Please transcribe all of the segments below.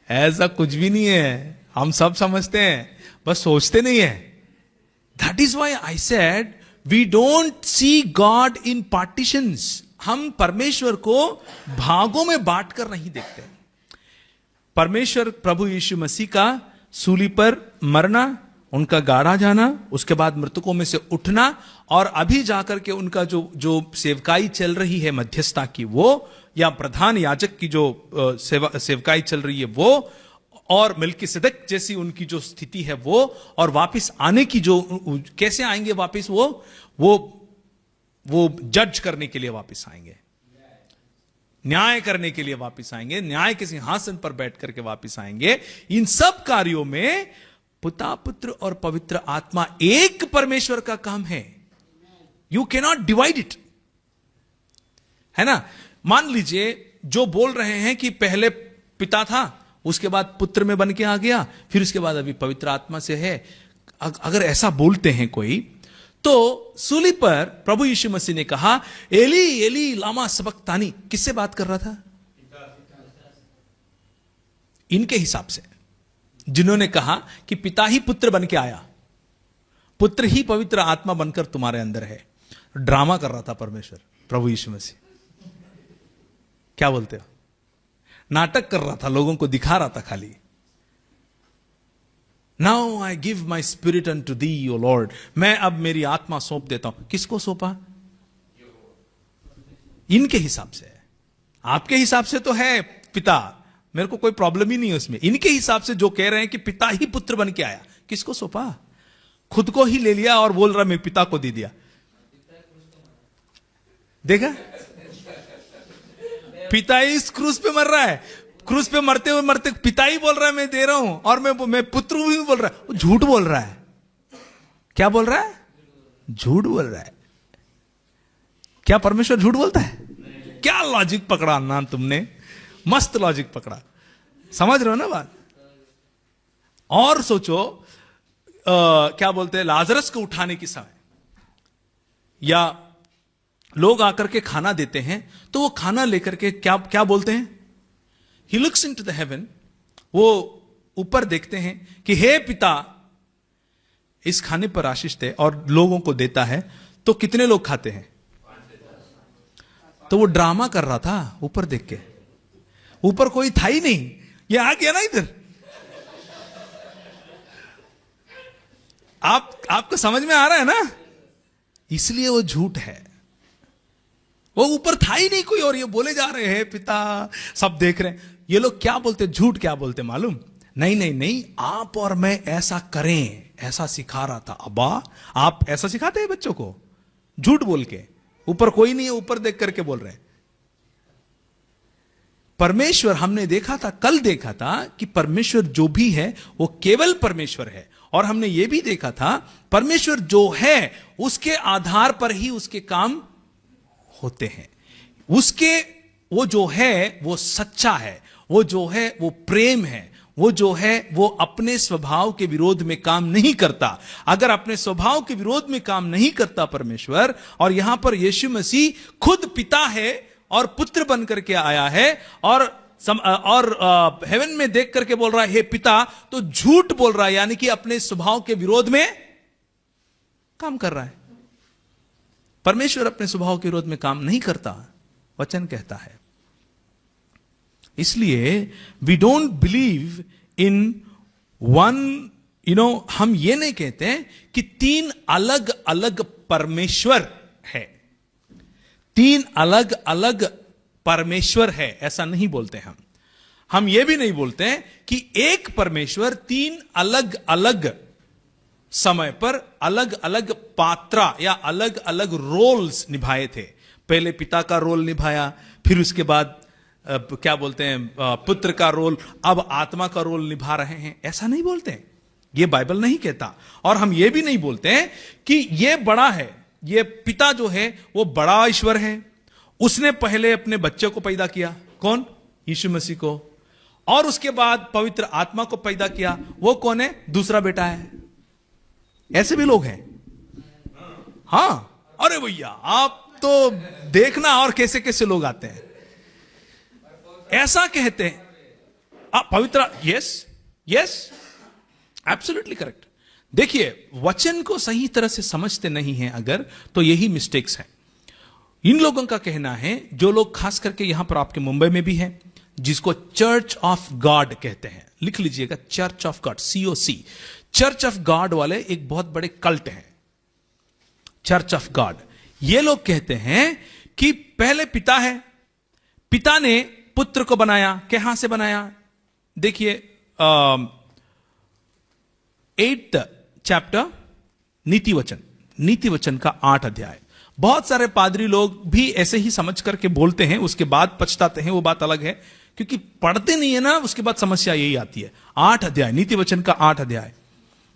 ऐसा कुछ भी नहीं है, हम सब समझते हैं, बस सोचते नहीं है। That is why I said we don't see God in partitions. हम परमेश्वर को भागों में बांट कर नहीं देखते। परमेश्वर प्रभु यीशु मसीह का सूली पर मरना, उनका गाड़ा जाना, उसके बाद मृतकों में से उठना, और अभी जाकर के उनका जो सेवकाई चल रही है मध्यस्थता की वो, या प्रधान याजक की जो सेवकाई चल रही है वो, और मिल्किसेदक जैसी उनकी जो स्थिति है वो, और वापस आने की जो कैसे आएंगे वापस, वो जज करने के लिए वापस आएंगे, न्याय करने के लिए वापस आएंगे, न्याय के सिंहासन पर बैठ करके वापस आएंगे। इन सब कार्यों में पिता, पुत्र और पवित्र आत्मा एक परमेश्वर का काम है। You can not divide it, है ना। मान लीजिए जो बोल रहे हैं कि पहले पिता था, उसके बाद पुत्र में बन के आ गया, फिर उसके बाद अभी पवित्र आत्मा से है, अगर ऐसा बोलते हैं कोई, तो सूली पर प्रभु यीशु मसीह ने कहा एली एली लामा सबक्तानी, किससे बात कर रहा था? इनके हिसाब से, जिन्होंने कहा कि पिता ही पुत्र बन के आया, पुत्र ही पवित्र आत्मा बनकर तुम्हारे अंदर है। ड्रामा कर रहा था परमेश्वर, प्रभु यीशु मसीह, क्या बोलते हो, नाटक कर रहा था, लोगों को दिखा रहा था खाली। Now I give my spirit unto thee O Lord, मैं अब मेरी आत्मा सौंप देता हूं। किसको सौंपा? इनके हिसाब से है। आपके हिसाब से तो है पिता, मेरे को कोई प्रॉब्लम ही नहीं है उसमें। इनके हिसाब से जो कह रहे हैं कि पिता ही पुत्र बन के आया, किसको सौंपा? खुद को ही ले लिया और बोल रहा मैं पिता को दे दिया। देखा, पिता ही इस क्रूस पे मर रहा है, क्रूस पे मरते हुए मरते पिता ही बोल रहा है मैं दे रहा हूं, और मैं पुत्र भी बोल रहा है। झूठ बोल रहा है। क्या बोल रहा है? झूठ बोल रहा है। क्या परमेश्वर झूठ बोलता है? क्या लॉजिक पकड़ा ना तुमने, मस्त लॉजिक पकड़ा। समझ रहे हो ना बात? और सोचो, क्या बोलते हैं, लाजरस को उठाने की समय, या लोग आकर के खाना देते हैं, तो वो खाना लेकर के क्या क्या बोलते हैं? He looks into the heaven, वो ऊपर देखते हैं कि हे पिता, इस खाने पर आशीष दे, और लोगों को देता है। तो कितने लोग खाते हैं? तो वो ड्रामा कर रहा था ऊपर देख के, ऊपर कोई था ही नहीं, ये आ गया ना इधर। आपको समझ में आ रहा है ना? इसलिए वो झूठ है। वो ऊपर था ही नहीं कोई, और ये बोले जा रहे हैं पिता, सब देख रहे हैं। ये लोग क्या बोलते, झूठ क्या बोलते मालूम? नहीं नहीं नहीं, आप और मैं ऐसा करें, ऐसा सिखा रहा था। अब्बा, आप ऐसा सिखाते हैं बच्चों को, झूठ बोल के, ऊपर कोई नहीं है, ऊपर देख करके बोल रहे हैं। परमेश्वर, हमने देखा था, कल देखा था कि परमेश्वर जो भी है वो केवल परमेश्वर है। और हमने ये भी देखा था परमेश्वर जो है उसके आधार पर ही उसके काम होते हैं। उसके, वो जो है वो सच्चा है, वो जो है वो प्रेम है, वो जो है वो अपने स्वभाव के विरोध में काम नहीं करता। अगर अपने स्वभाव के विरोध में काम नहीं करता परमेश्वर, और यहां पर यीशु मसीह खुद पिता है और पुत्र बन करके आया है, और हेवन में देख करके बोल रहा है हे पिता, तो झूठ बोल रहा है, यानी कि अपने स्वभाव के विरोध में काम कर रहा है। परमेश्वर अपने स्वभाव के विरोध में काम नहीं करता, वचन कहता है। इसलिए we don't believe in one, हम ये नहीं कहते हैं कि तीन अलग अलग परमेश्वर है, तीन अलग अलग परमेश्वर है, ऐसा नहीं बोलते हम ये भी नहीं बोलते हैं कि एक परमेश्वर तीन अलग अलग समय पर अलग अलग पात्रा या अलग अलग रोल्स निभाए थे। पहले पिता का रोल निभाया, फिर उसके बाद क्या बोलते हैं, पुत्र का रोल, अब आत्मा का रोल निभा रहे हैं, ऐसा नहीं बोलते हैं। ये बाइबल नहीं कहता। और हम ये भी नहीं बोलते हैं कि ये बड़ा है, ये पिता जो है वो बड़ा ईश्वर है, उसने पहले अपने बच्चे को पैदा किया, कौन? यीशु मसीह को, और उसके बाद पवित्र आत्मा को पैदा किया, वो कौन है? दूसरा बेटा है। ऐसे भी लोग हैं। हां, अरे भैया आप तो देखना और कैसे कैसे लोग आते हैं, ऐसा कहते हैं। पवित्र, यस यस, एब्सोल्युटली करेक्ट। देखिए, वचन को सही तरह से समझते नहीं हैं अगर, तो यही मिस्टेक्स है। इन लोगों का कहना है, जो लोग खास करके यहां पर आपके मुंबई में भी हैं, जिसको चर्च ऑफ गॉड कहते हैं, लिख लीजिएगा, church of God, COC, church of God वाले एक बहुत बड़े कल्ट हैं, चर्च ऑफ गॉड। ये लोग कहते हैं कि पहले पिता है, पिता ने पुत्र को बनाया, कहां से बनाया? देखिए 8th चैप्टर, नीति वचन का 8 अध्याय। बहुत सारे पादरी लोग भी ऐसे ही समझ करके बोलते हैं, उसके बाद पछताते हैं, वो बात अलग है, क्योंकि पढ़ते नहीं है ना, उसके बाद समस्या यही आती है। 8 अध्याय, नीति वचन का 8 अध्याय,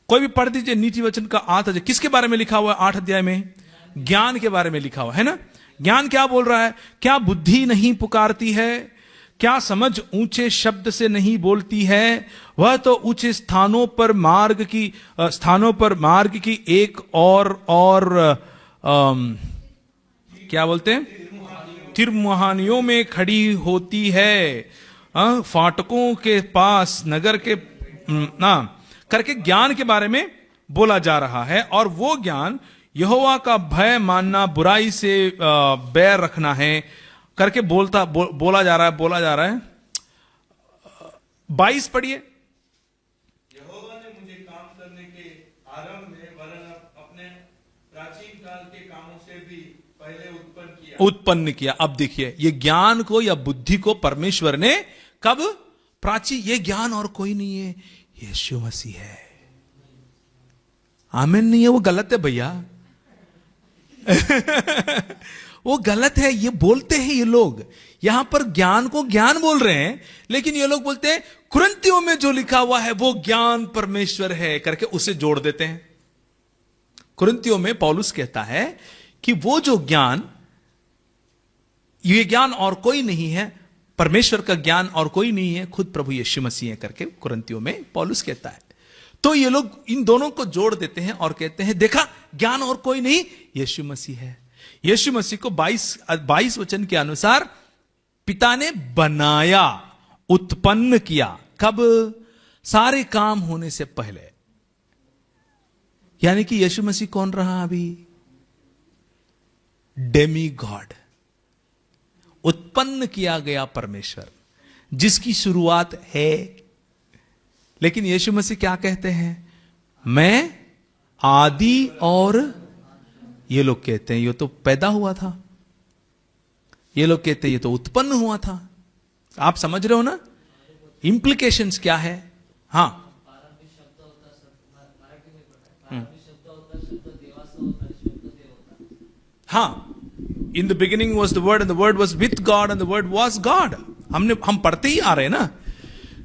कोई भी पढ़ दीजिए। नीति वचन का 8 अध्याय किसके बारे में लिखा हुआ है? 8 अध्याय में ज्ञान के बारे में लिखा हुआ है ना। ज्ञान क्या बोल रहा है? क्या बुद्धि नहीं पुकारती है? क्या समझ ऊंचे शब्द से नहीं बोलती है? वह तो ऊंचे स्थानों पर मार्ग की एक और क्या बोलते हैं, तिरमुहानियों में खड़ी होती है, फाटकों के पास नगर के ना करके ज्ञान के बारे में बोला जा रहा है। और वो ज्ञान यहोवा का भय मानना, बुराई से बैर रखना है करके बोला जा रहा है। 22 पढ़िए। यहोवा ने मुझे काम करने के आरंभ में वरन अपने प्राचीन काल के कामों से भी पहले उत्पन्न किया। अब देखिए, ये ज्ञान को या बुद्धि को परमेश्वर ने कब प्राचीन, ये ज्ञान और कोई नहीं है, यीशु मसीह है। आमीन नहीं है, वो गलत है भैया। वो गलत है, ये बोलते हैं ये लोग, यहां पर ज्ञान को ज्ञान बोल रहे हैं, लेकिन ये लोग बोलते हैं कुरिन्थियों में जो लिखा हुआ है वो ज्ञान परमेश्वर है करके उसे जोड़ देते हैं। कुरिन्थियों में पौलुस कहता है कि वो जो ज्ञान, ये ज्ञान और कोई नहीं है, परमेश्वर का ज्ञान और कोई नहीं है, खुद प्रभु यीशु मसीह है करके कुरिन्थियों में पौलुस कहता है। तो ये लोग इन दोनों को जोड़ देते हैं और कहते हैं देखा, ज्ञान और कोई नहीं, यीशु मसीह है। यीशु मसीह को 22 वचन के अनुसार पिता ने बनाया, उत्पन्न किया। कब? सारे काम होने से पहले। यानी कि यीशु मसीह कौन रहा अभी? डेमी गॉड, उत्पन्न किया गया परमेश्वर, जिसकी शुरुआत है। लेकिन यीशु मसीह क्या कहते हैं? मैं आदि, और ये लोग कहते हैं ये तो पैदा हुआ था, ये लोग कहते हैं ये तो उत्पन्न हुआ था। आप समझ रहे हो ना इंप्लीकेशंस क्या है? हाँ, हाँ, in the beginning was the word and the word was with God and the word was God. हम पढ़ते ही आ रहे हैं ना,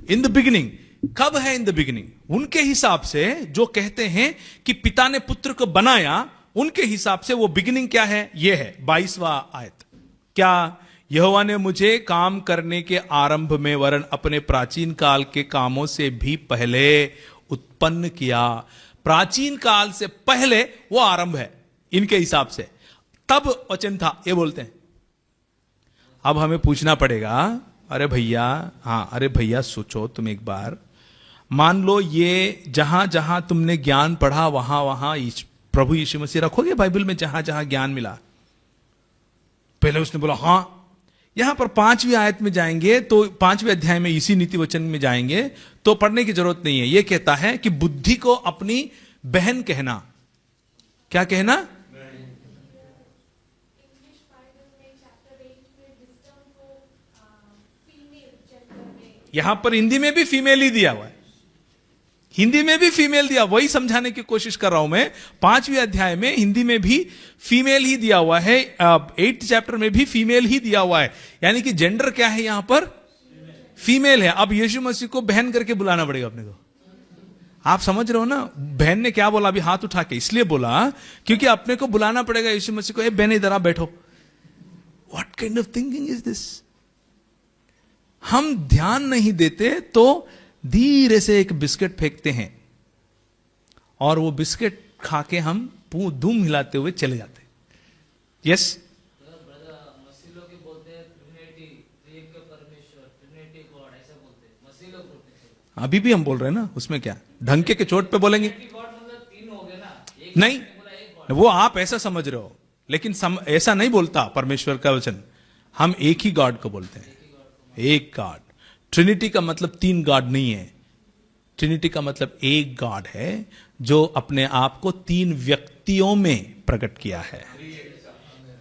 इन द बिगिनिंग। कब है इन द बिगिनिंग? उनके हिसाब से जो कहते हैं कि पिता ने पुत्र को बनाया, उनके हिसाब से वो बिगिनिंग क्या है? ये है 22वां आयत। क्या? यहोवा ने मुझे काम करने के आरंभ में वरन अपने प्राचीन काल के कामों से भी पहले उत्पन्न किया। प्राचीन काल से पहले वो आरंभ है इनके हिसाब से, तब वचन था, ये बोलते हैं। अब हमें पूछना पड़ेगा, अरे भैया, हाँ, अरे भैया सोचो तुम एक बार, मान लो ये जहां जहां तुमने ज्ञान पढ़ा वहां वहां प्रभु यीशु मसीह रखोगे बाइबल में, जहां जहां ज्ञान मिला? पहले उसने बोला हाँ। यहां पर 5वीं आयत में जाएंगे तो 5वें अध्याय में इसी नीति वचन में जाएंगे तो पढ़ने की जरूरत नहीं है। यह कहता है कि बुद्धि को अपनी बहन कहना। क्या कहना? यहां पर हिंदी में भी फीमेल ही दिया हुआ है, हिंदी में भी फीमेल दिया, वही समझाने की कोशिश कर रहा हूं मैं। 5वें अध्याय में हिंदी में भी फीमेल ही दिया हुआ है, 8th चैप्टर में भी फीमेल ही दिया हुआ है, यानी कि जेंडर क्या है यहां पर? फीमेल है। अब यीशु मसीह को बहन करके बुलाना पड़ेगा अपने को। आप समझ रहे हो ना? बहन ने क्या बोला अभी हाथ उठा के? इसलिए बोला क्योंकि अपने को बुलाना पड़ेगा यीशु मसीह को, ए बहन इधर आ बैठो। What kind of thinking is this? हम ध्यान नहीं देते तो धीरे से एक बिस्किट फेंकते हैं और वो बिस्किट खा के हम धूम हिलाते हुए चले जाते हैं। यस, अभी भी हम बोल रहे हैं ना, उसमें क्या, ढंके के चोट पे बोलेंगे नहीं, वो आप ऐसा समझ रहे हो, लेकिन ऐसा नहीं बोलता परमेश्वर का वचन। हम एक ही गॉड को बोलते हैं, एक गॉड। ट्रिनिटी का मतलब तीन गॉड नहीं है, ट्रिनिटी का मतलब एक गॉड है जो अपने आप को तीन व्यक्तियों में प्रकट किया है,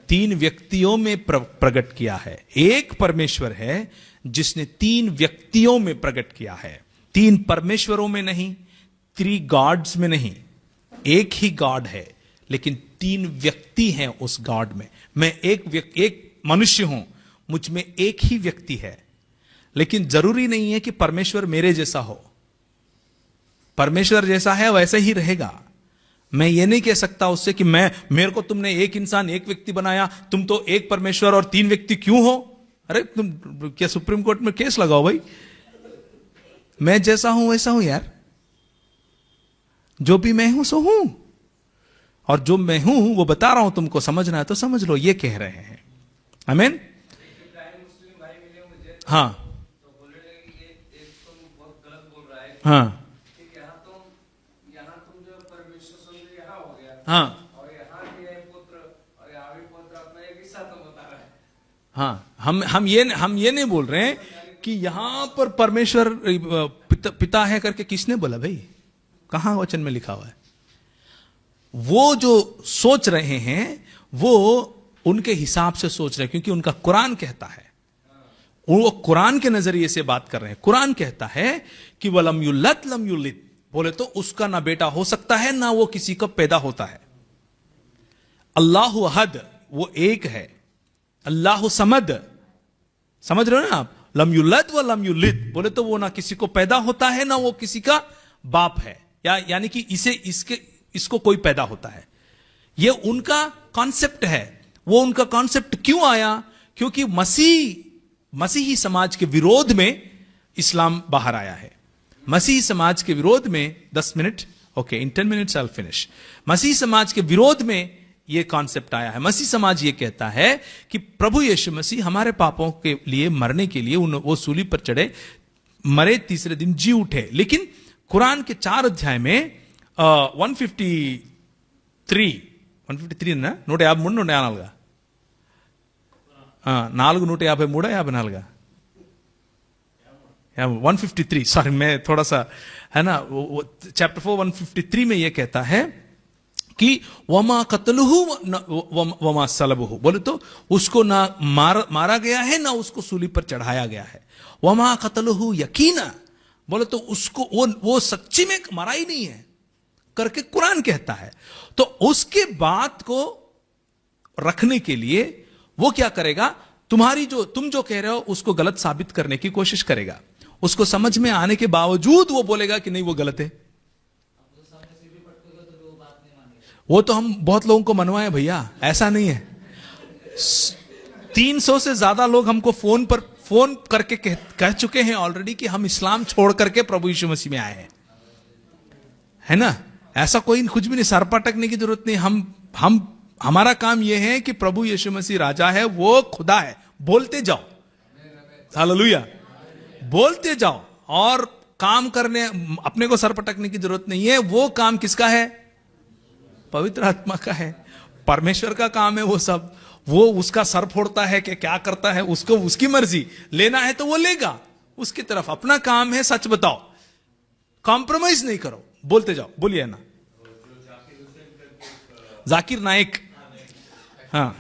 तीन व्यक्तियों में प्रकट किया है। एक परमेश्वर है जिसने तीन व्यक्तियों में प्रकट किया है, तीन परमेश्वरों में नहीं, थ्री गॉड्स में नहीं, एक ही गॉड है लेकिन तीन व्यक्ति हैं उस गॉड में। मैं एक मनुष्य हूं, मुझ में एक ही व्यक्ति है, लेकिन जरूरी नहीं है कि परमेश्वर मेरे जैसा हो। परमेश्वर जैसा है वैसे ही रहेगा। मैं ये नहीं कह सकता उससे कि मेरे को तुमने एक इंसान एक व्यक्ति बनाया, तुम तो एक परमेश्वर और तीन व्यक्ति क्यों हो। अरे तुम क्या सुप्रीम कोर्ट में केस लगाओ भाई, मैं जैसा हूं वैसा हूं यार, जो भी मैं हूं सो हूं, और जो मैं हूं वो बता रहा हूं, तुमको समझना है तो समझ लो, ये कह रहे हैं। आमीन। हाँ हाँ हाँ हाँ, हम ये नहीं बोल रहे हैं कि यहां पर परमेश्वर पिता है करके किसने बोला भाई, कहां वचन में लिखा हुआ है। वो जो सोच रहे हैं वो उनके हिसाब से सोच रहे हैं, क्योंकि उनका कुरान कहता है, वो कुरान के नजरिए से बात कर रहे हैं। कुरान कहता है कि वलम युलद लम युलिद, बोले तो उसका ना बेटा हो सकता है ना वो किसी को पैदा होता है। अल्लाह अहद, वो एक है। अल्लाह समद, समझ रहे हो ना आप, लम युलद व लम युलिद, बोले तो वो ना किसी को पैदा होता है ना वो किसी का बाप है, यानी कि इसको कोई पैदा होता है। ये उनका कॉन्सेप्ट है। वो उनका कॉन्सेप्ट क्यों आया, क्योंकि मसीही समाज के विरोध में इस्लाम बाहर आया है। मसीही समाज के विरोध में 10 minute, okay, in 10 minutes I will finish. मसीही समाज के विरोध में यह कॉन्सेप्ट आया है। मसीही समाज यह कहता है कि प्रभु यीशु मसीह हमारे पापों के लिए मरने के लिए वो सूली पर चढ़े, मरे, तीसरे दिन जी उठे। लेकिन कुरान के 4 अध्याय में 153 ना 153 154 4 153 153, सॉरी मैं थोड़ा सा है ना, चैप्टर 4 153 में यह कहता है कि वमा कतलुहु वमा सलबुहु, बोले तो उसको ना मारा गया है ना उसको सूली पर चढ़ाया गया है। वमा कतलुहु यकीना, बोले तो उसको वो सच्ची में मारा ही नहीं है करके कुरान कहता है। तो उसके बात को रखने के लिए वो क्या करेगा, तुम जो कह रहे हो उसको गलत साबित करने की कोशिश करेगा। उसको समझ में आने के बावजूद वो बोलेगा कि नहीं वो गलत है। वो तो हम बहुत लोगों को मनवाए भैया, ऐसा नहीं है। 300 से ज्यादा लोग हमको फोन करके कह चुके हैं ऑलरेडी कि हम इस्लाम छोड़ करके प्रभु यीशु मसीह में आए हैं, है ना। ऐसा कोई कुछ भी नहीं, सर पटकने की जरूरत नहीं। हमारा काम यह है कि प्रभु यीशु मसीह राजा है, वो खुदा है, बोलते जाओ, हालेलुया, बोलते जाओ। और काम करने, अपने को सर पटकने की जरूरत नहीं है। वो काम किसका है, पवित्र आत्मा का है, परमेश्वर का काम है वो सब। वो उसका सर फोड़ता है कि क्या करता है, उसको उसकी मर्जी, लेना है तो वो लेगा, उसकी तरफ। अपना काम है सच बताओ, कॉम्प्रोमाइज नहीं करो, बोलते जाओ। बोलिए ना, जाकिर नाइक, हाँ,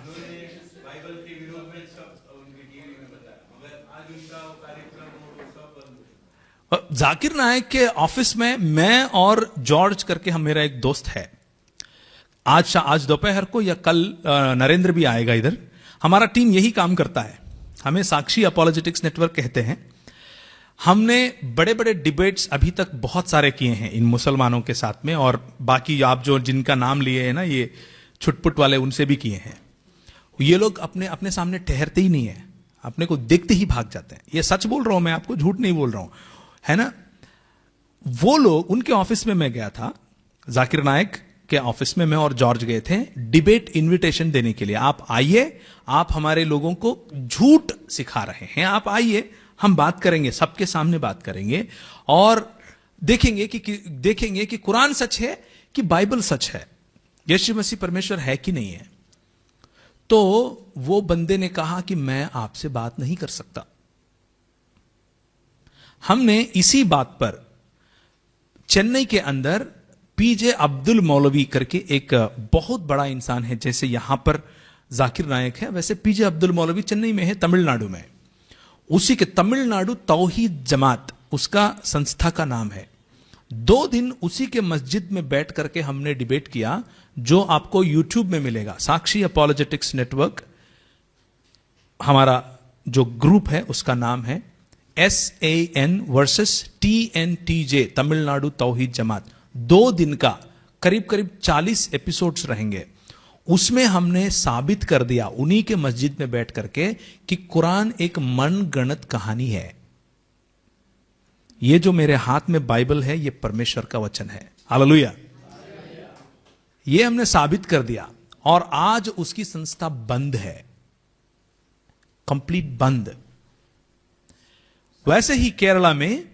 बाइबल के विरोध में सब उनकी टीवी में बताया, मगर आज उनका कार्यक्रम वो सब बंद। जाकिर नाइक के ऑफिस में मैं और जॉर्ज करके मेरा एक दोस्त है। आज दोपहर को या कल नरेंद्र भी आएगा इधर। हमारा टीम यही काम करता है, हमें साक्षी अपॉलोजेटिक्स नेटवर्क कहते हैं। हमने बड़े बड़े डिबेट्स अभी तक बहुत सारे किए हैं इन मुसलमानों के साथ में, और बाकी आप जो जिनका नाम लिए हैं ना, ये छुटपुट वाले, उनसे भी किए हैं। ये लोग अपने सामने ठहरते ही नहीं है, अपने को देखते ही भाग जाते हैं। ये सच बोल रहा हूं मैं आपको, झूठ नहीं बोल रहा हूं, है ना। वो लोग, उनके ऑफिस में मैं गया था, जाकिर नायक के ऑफिस में मैं और जॉर्ज गए थे डिबेट इनविटेशन देने के लिए। आप आइए, आप हमारे लोगों को झूठ सिखा रहे हैं, आप आइए, हम बात करेंगे, सबके सामने बात करेंगे और देखेंगे कि कुरान सच है कि बाइबल सच है, यीशु मसीह परमेश्वर है कि नहीं है। तो वो बंदे ने कहा कि मैं आपसे बात नहीं कर सकता। हमने इसी बात पर चेन्नई के अंदर पीजे अब्दुल मौलवी करके एक बहुत बड़ा इंसान है, जैसे यहां पर जाकिर नायक है, वैसे पीजे अब्दुल मौलवी चेन्नई में है, तमिलनाडु में। उसी के तमिलनाडु तौहीद जमात उसका संस्था का नाम है। 2 दिन उसी के मस्जिद में बैठ करके हमने डिबेट किया, जो आपको यूट्यूब में मिलेगा। साक्षी अपॉलोजेटिक्स नेटवर्क हमारा जो ग्रुप है उसका नाम है, SAN वर्सेस TNTJ, तमिलनाडु तौहीद जमात। 2 दिन का करीब करीब 40 एपिसोड्स रहेंगे। उसमें हमने साबित कर दिया उन्हीं के मस्जिद में बैठ करके कि कुरान एक मनगढ़ंत कहानी है। ये जो मेरे हाथ में बाइबल है, ये परमेश्वर का वचन है। हालेलुया। ये हमने साबित कर दिया और आज उसकी संस्था बंद है, कंप्लीट बंद। वैसे ही केरला में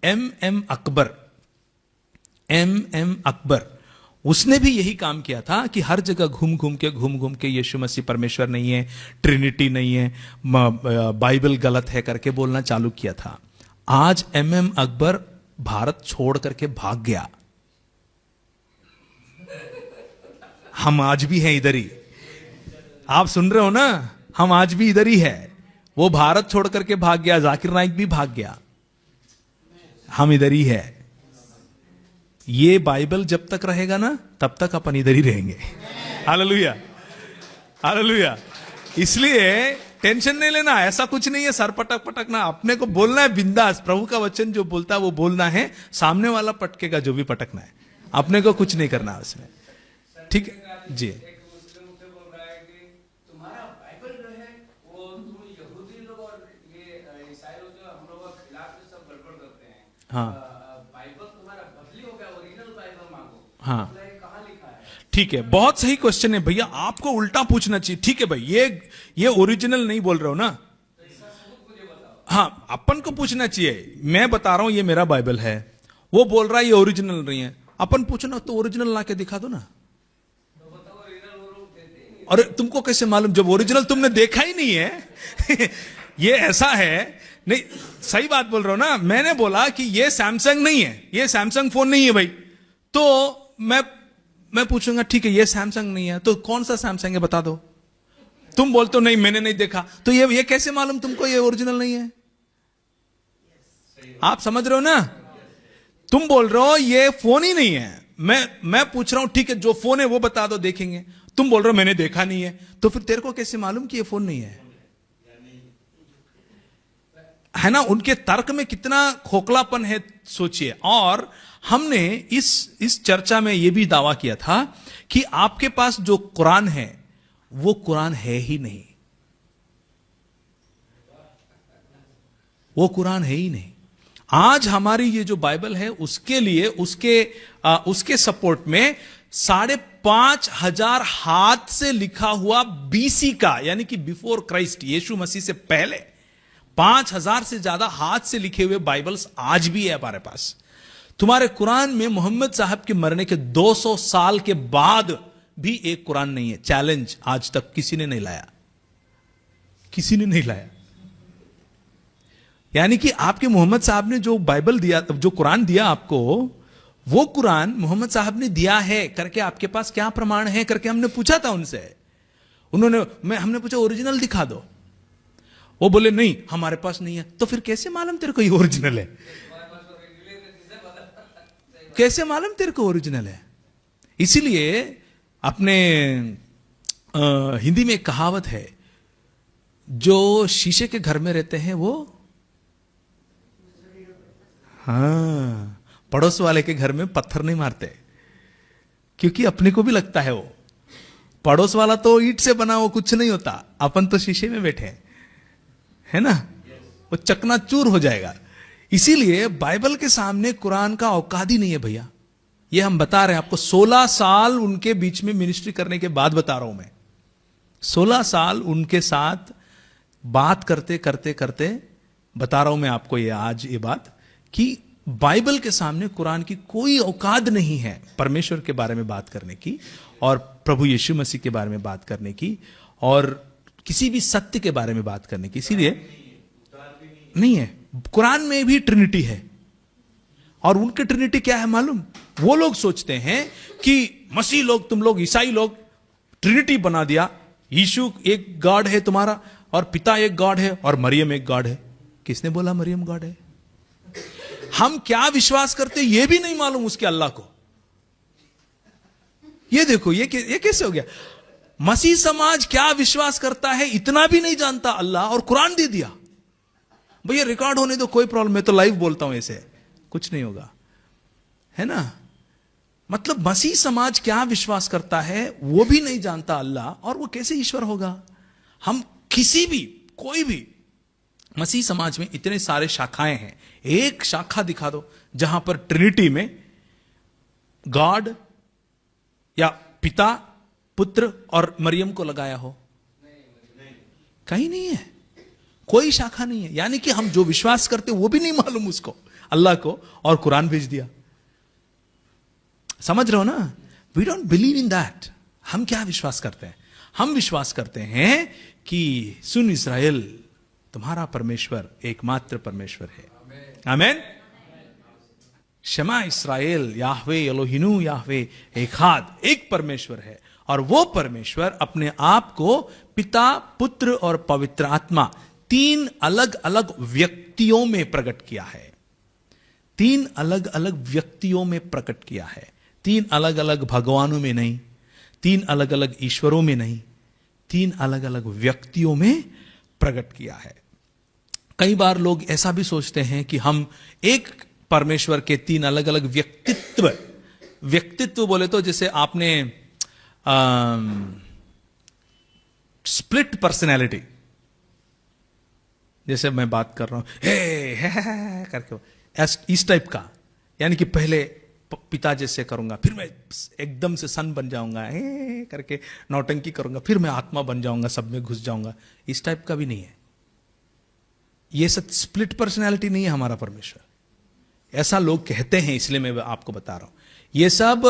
MM अकबर उसने भी यही काम किया था कि हर जगह घूम घूम के यीशु मसीह परमेश्वर नहीं है, ट्रिनिटी नहीं है, बाइबल गलत है करके बोलना चालू किया था। आज MM अकबर भारत छोड़ करके भाग गया। हम आज भी हैं इधर ही, आप सुन रहे हो ना, हम आज भी इधर ही है। वो भारत छोड़ करके भाग गया, जाकिर नाइक भी भाग गया, हम इधर ही है। ये बाइबल जब तक रहेगा ना, तब तक अपन इधर ही रहेंगे। Hallelujah, hallelujah. इसलिए टेंशन नहीं लेना, ऐसा कुछ नहीं है सर पटकना, अपने को बोलना है बिंदास। प्रभु का वचन जो बोलता है वो बोलना है, सामने वाला पटकेगा जो भी पटकना है, अपने को कुछ नहीं करना उसमें। ठीक है जी। हाँ हाँ, ठीक है, बहुत सही क्वेश्चन है भैया, आपको उल्टा पूछना चाहिए। ठीक है भाई, ये ओरिजिनल नहीं बोल रहे हो ना, हाँ अपन को पूछना चाहिए। मैं बता रहा हूं ये मेरा बाइबल है, वो बोल रहा है ये ओरिजिनल नहीं है, अपन पूछना तो ओरिजिनल ला के दिखा दो ना। और तुमको कैसे मालूम जब ओरिजिनल तुमने देखा ही नहीं है? ये ऐसा है, नहीं सही बात बोल रहा हूं ना। मैंने बोला कि ये सैमसंग नहीं है, ये सैमसंग फोन नहीं है भाई, तो मैं पूछूंगा ठीक है ये सैमसंग नहीं है, तो कौन सा सैमसंग है बता दो। तुम बोलते हो नहीं मैंने नहीं देखा, तो ये कैसे मालूम तुमको ये ओरिजिनल नहीं है? आप समझ रहे हो ना? तुम बोल रहे हो ये फोन ही नहीं है, मैं पूछ रहा हूं ठीक है जो फोन है वो बता दो देखेंगे, तुम बोल रहे हो मैंने देखा नहीं है, तो फिर तेरे को कैसे मालूम कि ये फोन नहीं है ना? उनके तर्क में कितना खोखलापन है सोचिए। और हमने इस चर्चा में यह भी दावा किया था कि आपके पास जो कुरान है वो कुरान है ही नहीं, वो कुरान है ही नहीं। आज हमारी ये जो बाइबल है उसके लिए उसके सपोर्ट में 5,500 हाथ से लिखा हुआ BC का, यानी कि बिफोर क्राइस्ट, यीशु मसीह से पहले 5,000 से ज्यादा हाथ से लिखे हुए बाइबल्स आज भी है हमारे पास। तुम्हारे कुरान में मोहम्मद साहब के मरने के 200 साल के बाद भी एक कुरान नहीं है। चैलेंज, आज तक किसी ने नहीं लाया, किसी ने नहीं लाया। यानी कि आपके मोहम्मद साहब ने जो बाइबल दिया, जो कुरान दिया आपको, वो कुरान मोहम्मद साहब ने दिया है करके आपके पास क्या प्रमाण है करके हमने पूछा था उनसे। हमने पूछा ओरिजिनल दिखा दो, वो बोले नहीं हमारे पास नहीं है। तो फिर कैसे मालूम तेरे को ये ओरिजिनल है? कैसे मालूम तेरे को ओरिजिनल है? इसीलिए अपने हिंदी में एक कहावत है, जो शीशे के घर में रहते हैं वो, हाँ, पड़ोस वाले के घर में पत्थर नहीं मारते, क्योंकि अपने को भी लगता है वो पड़ोस वाला तो ईंट से बना, वो कुछ नहीं होता, अपन तो शीशे में बैठे है ना, वो चकनाचूर हो जाएगा। इसीलिए बाइबल के सामने कुरान का औकात ही नहीं है भैया। ये हम बता रहे हैं आपको, 16 साल उनके बीच में मिनिस्ट्री करने के बाद बता रहा हूं मैं। 16 साल उनके साथ बात करते करते करते बता रहा हूं मैं आपको ये आज ये बात कि बाइबल के सामने कुरान की कोई औकात नहीं है परमेश्वर के बारे में बात करने की और प्रभु यीशु मसीह के बारे में बात करने की और किसी भी सत्य के बारे में बात करने की। इसीलिए नहीं है, कुरान में भी ट्रिनिटी है। और उनकी ट्रिनिटी क्या है मालूम? वो लोग सोचते हैं कि मसीह लोग, तुम लोग ईसाई लोग ट्रिनिटी बना दिया, यीशु एक गॉड है तुम्हारा और पिता एक गॉड है और मरियम एक गॉड है। किसने बोला मरियम गॉड है? हम क्या विश्वास करते ये भी नहीं मालूम उसके अल्लाह को। ये देखो ये कैसे हो गया? मसीह समाज क्या विश्वास करता है इतना भी नहीं जानता अल्लाह, और कुरान दे दिया। भैया रिकॉर्ड होने दो, कोई प्रॉब्लम, मैं तो लाइव बोलता हूं, ऐसे कुछ नहीं होगा, है ना। मतलब मसीह समाज क्या विश्वास करता है वो भी नहीं जानता अल्लाह, और वो कैसे ईश्वर होगा? हम किसी भी कोई भी मसीह समाज में इतने सारे शाखाएं हैं, एक शाखा दिखा दो जहां पर ट्रिनिटी में गॉड या पिता, पुत्र और मरियम को लगाया हो। कहीं नहीं है, कोई शाखा नहीं है। यानी कि हम जो विश्वास करते वो भी नहीं मालूम उसको, अल्लाह को, और कुरान भेज दिया। समझ रहे हो ना? We don't believe in that. हम क्या विश्वास करते हैं? हम विश्वास करते हैं कि सुन इस्राएल, तुम्हारा परमेश्वर एकमात्र परमेश्वर है। आमीन। शमा इस्राएल, याहवे एलोहिनु याहवे एखाद, एक परमेश्वर है, और वो परमेश्वर अपने आप को पिता, पुत्र और पवित्र आत्मा, तीन अलग अलग व्यक्तियों में प्रकट किया है। तीन अलग अलग व्यक्तियों में प्रकट किया है। तीन अलग अलग भगवानों में नहीं, तीन अलग अलग ईश्वरों में नहीं, तीन अलग अलग व्यक्तियों में प्रकट किया है। कई बार लोग ऐसा भी सोचते हैं कि हम एक परमेश्वर के तीन अलग अलग व्यक्तित्व बोले तो जैसे आपने स्प्लिट पर्सनैलिटी, जैसे मैं बात कर रहा हूं हे करके, इस टाइप का, यानी कि पहले पिता जैसे करूंगा, फिर मैं एकदम से सन बन जाऊंगा, हे करके नौटंकी करूंगा, फिर मैं आत्मा बन जाऊंगा, सब में घुस जाऊंगा। इस टाइप का भी नहीं है। ये सब स्प्लिट पर्सनैलिटी नहीं है हमारा परमेश्वर। ऐसा लोग कहते हैं, इसलिए मैं आपको बता रहा हूं। ये सब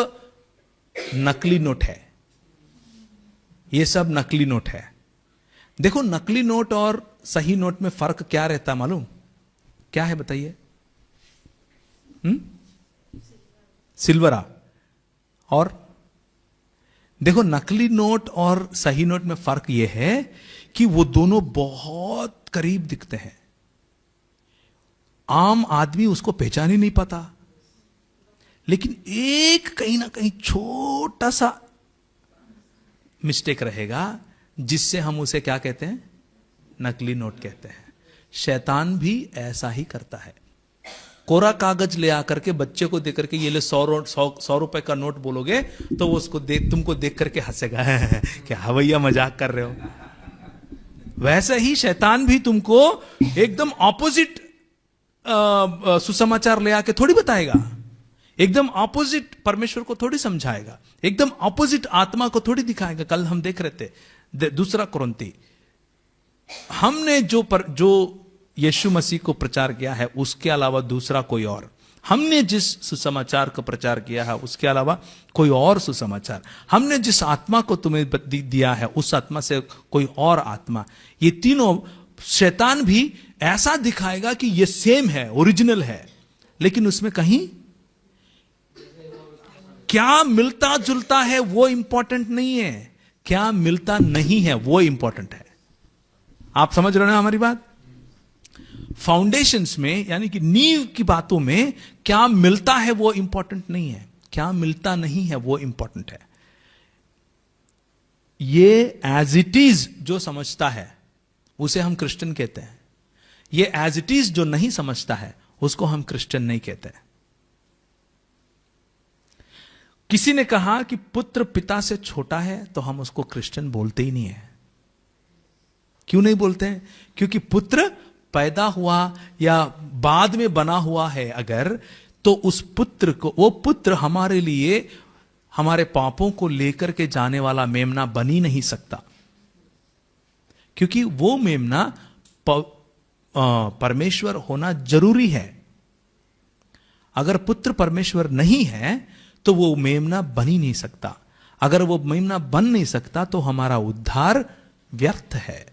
नकली नोट है, ये सब नकली नोट है। देखो नकली नोट और सही नोट में फर्क क्या रहता है मालूम? क्या है बताइए? सिल्वरा। और देखो नकली नोट और सही नोट में फर्क यह है कि वो दोनों बहुत करीब दिखते हैं, आम आदमी उसको पहचान ही नहीं पाता। लेकिन एक कहीं ना कहीं छोटा सा मिस्टेक रहेगा जिससे हम उसे क्या कहते हैं? नकली नोट कहते हैं। शैतान भी ऐसा ही करता है। कोरा कागज ले आकर के बच्चे को देकर के ये ले 100 रुपए का नोट बोलोगे तो वो उसको तुमको देख करके हंसेगा क्या भैया मजाक कर रहे हो। वैसे ही शैतान भी तुमको एकदम ऑपोजिट सुसमाचार ले आके थोड़ी बताएगा, एकदम ऑपोजिट परमेश्वर को थोड़ी समझाएगा, एकदम ऑपोजिट आत्मा को थोड़ी दिखाएगा। कल हम देख रहे थे 2 कुरिन्ती, हमने जो यीशु मसीह को प्रचार किया है उसके अलावा दूसरा कोई और, हमने जिस सुसमाचार को प्रचार किया है उसके अलावा कोई और सुसमाचार, हमने जिस आत्मा को तुम्हें दिया है उस आत्मा से कोई और आत्मा, ये तीनों शैतान भी ऐसा दिखाएगा कि ये सेम है, ओरिजिनल है, लेकिन उसमें कहीं क्या मिलता जुलता है वो इंपॉर्टेंट नहीं है, क्या मिलता नहीं है वो इंपॉर्टेंट है। आप समझ रहे हो ना हमारी बात? फाउंडेशंस में, यानी कि नींव की बातों में क्या मिलता है वो इंपॉर्टेंट नहीं है, क्या मिलता नहीं है वो इंपॉर्टेंट है। ये एज इट इज जो समझता है उसे हम क्रिश्चियन कहते हैं, ये एज इट इज जो नहीं समझता है उसको हम क्रिश्चियन नहीं कहते। किसी ने कहा कि पुत्र पिता से छोटा है तो हम उसको क्रिश्चियन बोलते ही नहीं है। क्यों नहीं बोलते हैं? क्योंकि पुत्र पैदा हुआ या बाद में बना हुआ है अगर, तो उस पुत्र को, वो पुत्र हमारे लिए हमारे पापों को लेकर के जाने वाला मेमना बन ही नहीं सकता, क्योंकि वो मेमना परमेश्वर होना जरूरी है। अगर पुत्र परमेश्वर नहीं है तो वो मेमना बन ही नहीं सकता। अगर वो मेमना बन नहीं सकता तो हमारा उद्धार व्यर्थ है।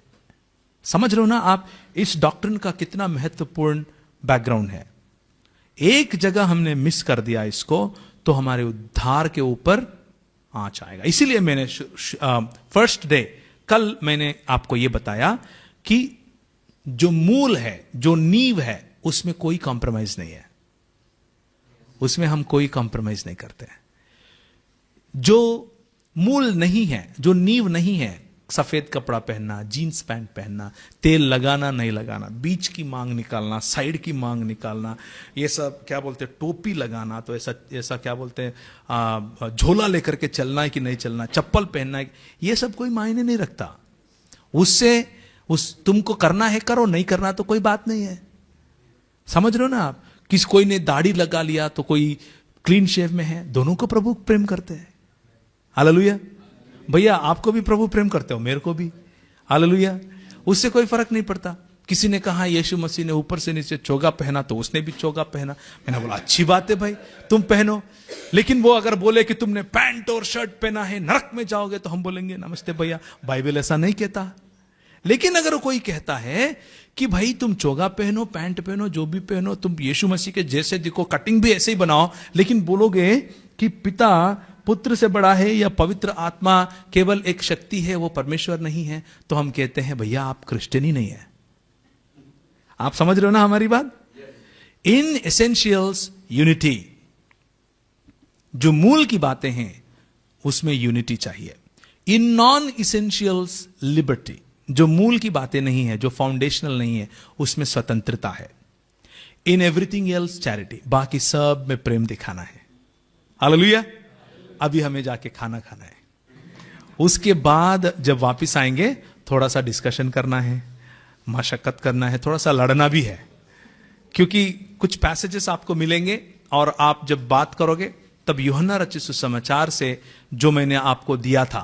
समझ रहे हो ना आप इस डॉक्ट्रिन का कितना महत्वपूर्ण बैकग्राउंड है। एक जगह हमने मिस कर दिया इसको तो हमारे उद्धार के ऊपर आंच आएगा। इसीलिए मैंने फर्स्ट डे कल मैंने आपको यह बताया कि जो मूल है, जो नींव है, उसमें कोई कॉम्प्रोमाइज नहीं है। उसमें हम कोई कॉम्प्रोमाइज नहीं करते हैं। जो मूल नहीं है, जो नींव नहीं है, सफेद कपड़ा पहनना, जीन्स पैंट पहनना, तेल लगाना नहीं लगाना, बीच की मांग निकालना, साइड की मांग निकालना, ये सब क्या बोलते हैं, टोपी लगाना, तो ऐसा क्या बोलते हैं, झोला लेकर के चलना है कि नहीं चलना, चप्पल पहनना है, ये सब कोई मायने नहीं रखता। तुमको करना है करो, नहीं करना तो कोई बात नहीं है। समझ रहे हो ना आप। कोई ने दाढ़ी लगा लिया तो कोई क्लीन शेव में है, दोनों को प्रभु प्रेम करते हैं। हालेलुया। भैया आपको भी प्रभु प्रेम करते हो, मेरे को भी। हालेलुया। उससे कोई फर्क नहीं पड़ता। किसी ने कहा यीशु मसीह ने ऊपर से नीचे चोगा पहना तो उसने भी चोगा पहना। मैंने बोला अच्छी बात है भाई, तुम पहनो। लेकिन वो अगर बोले कि तुमने पैंट और शर्ट पहना है नरक में जाओगे, तो हम बोलेंगे नमस्ते भैया, बाइबल ऐसा नहीं कहता। लेकिन अगर कोई कहता है कि भाई तुम चोगा पहनो, पैंट पहनो, जो भी पहनो, तुम यीशु मसीह के जैसे दिखो, कटिंग भी ऐसे ही बनाओ, लेकिन बोलोगे कि पिता पुत्र से बड़ा है या पवित्र आत्मा केवल एक शक्ति है, वो परमेश्वर नहीं है, तो हम कहते हैं भैया आप क्रिश्चियन ही नहीं है। आप समझ रहे हो ना हमारी बात। इन एसेंशियल्स यूनिटी, जो मूल की बातें हैं उसमें यूनिटी चाहिए। इन नॉन इसेंशियल्स लिबर्टी, जो मूल की बातें नहीं है, जो फाउंडेशनल नहीं है, उसमें स्वतंत्रता है। इन एवरीथिंग एल्स चैरिटी, बाकी सब में प्रेम दिखाना है। हालेलुया। अभी हमें जाके खाना खाना है, उसके बाद जब वापस आएंगे थोड़ा सा डिस्कशन करना है, मशक्कत करना है, थोड़ा सा लड़ना भी है, क्योंकि कुछ पैसेजेस आपको मिलेंगे और आप जब बात करोगे तब यूहन्ना रचित सुसमाचार से जो मैंने आपको दिया था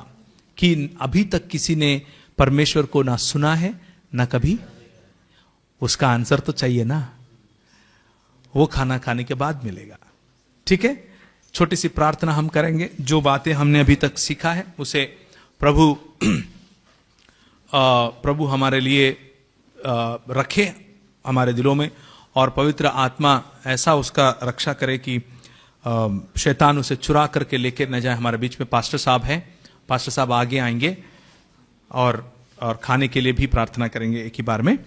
कि अभी तक किसी ने परमेश्वर को ना सुना है ना कभी, उसका आंसर तो चाहिए ना, वो खाना खाने के बाद मिलेगा। ठीक है। छोटी सी प्रार्थना हम करेंगे। जो बातें हमने अभी तक सीखा है उसे प्रभु हमारे लिए रखे हमारे दिलों में, और पवित्र आत्मा ऐसा उसका रक्षा करे कि शैतान उसे चुरा करके लेके न जाए। हमारे बीच में पास्टर साहब हैं, पास्टर साहब आगे आएंगे और खाने के लिए भी प्रार्थना करेंगे एक ही बार में।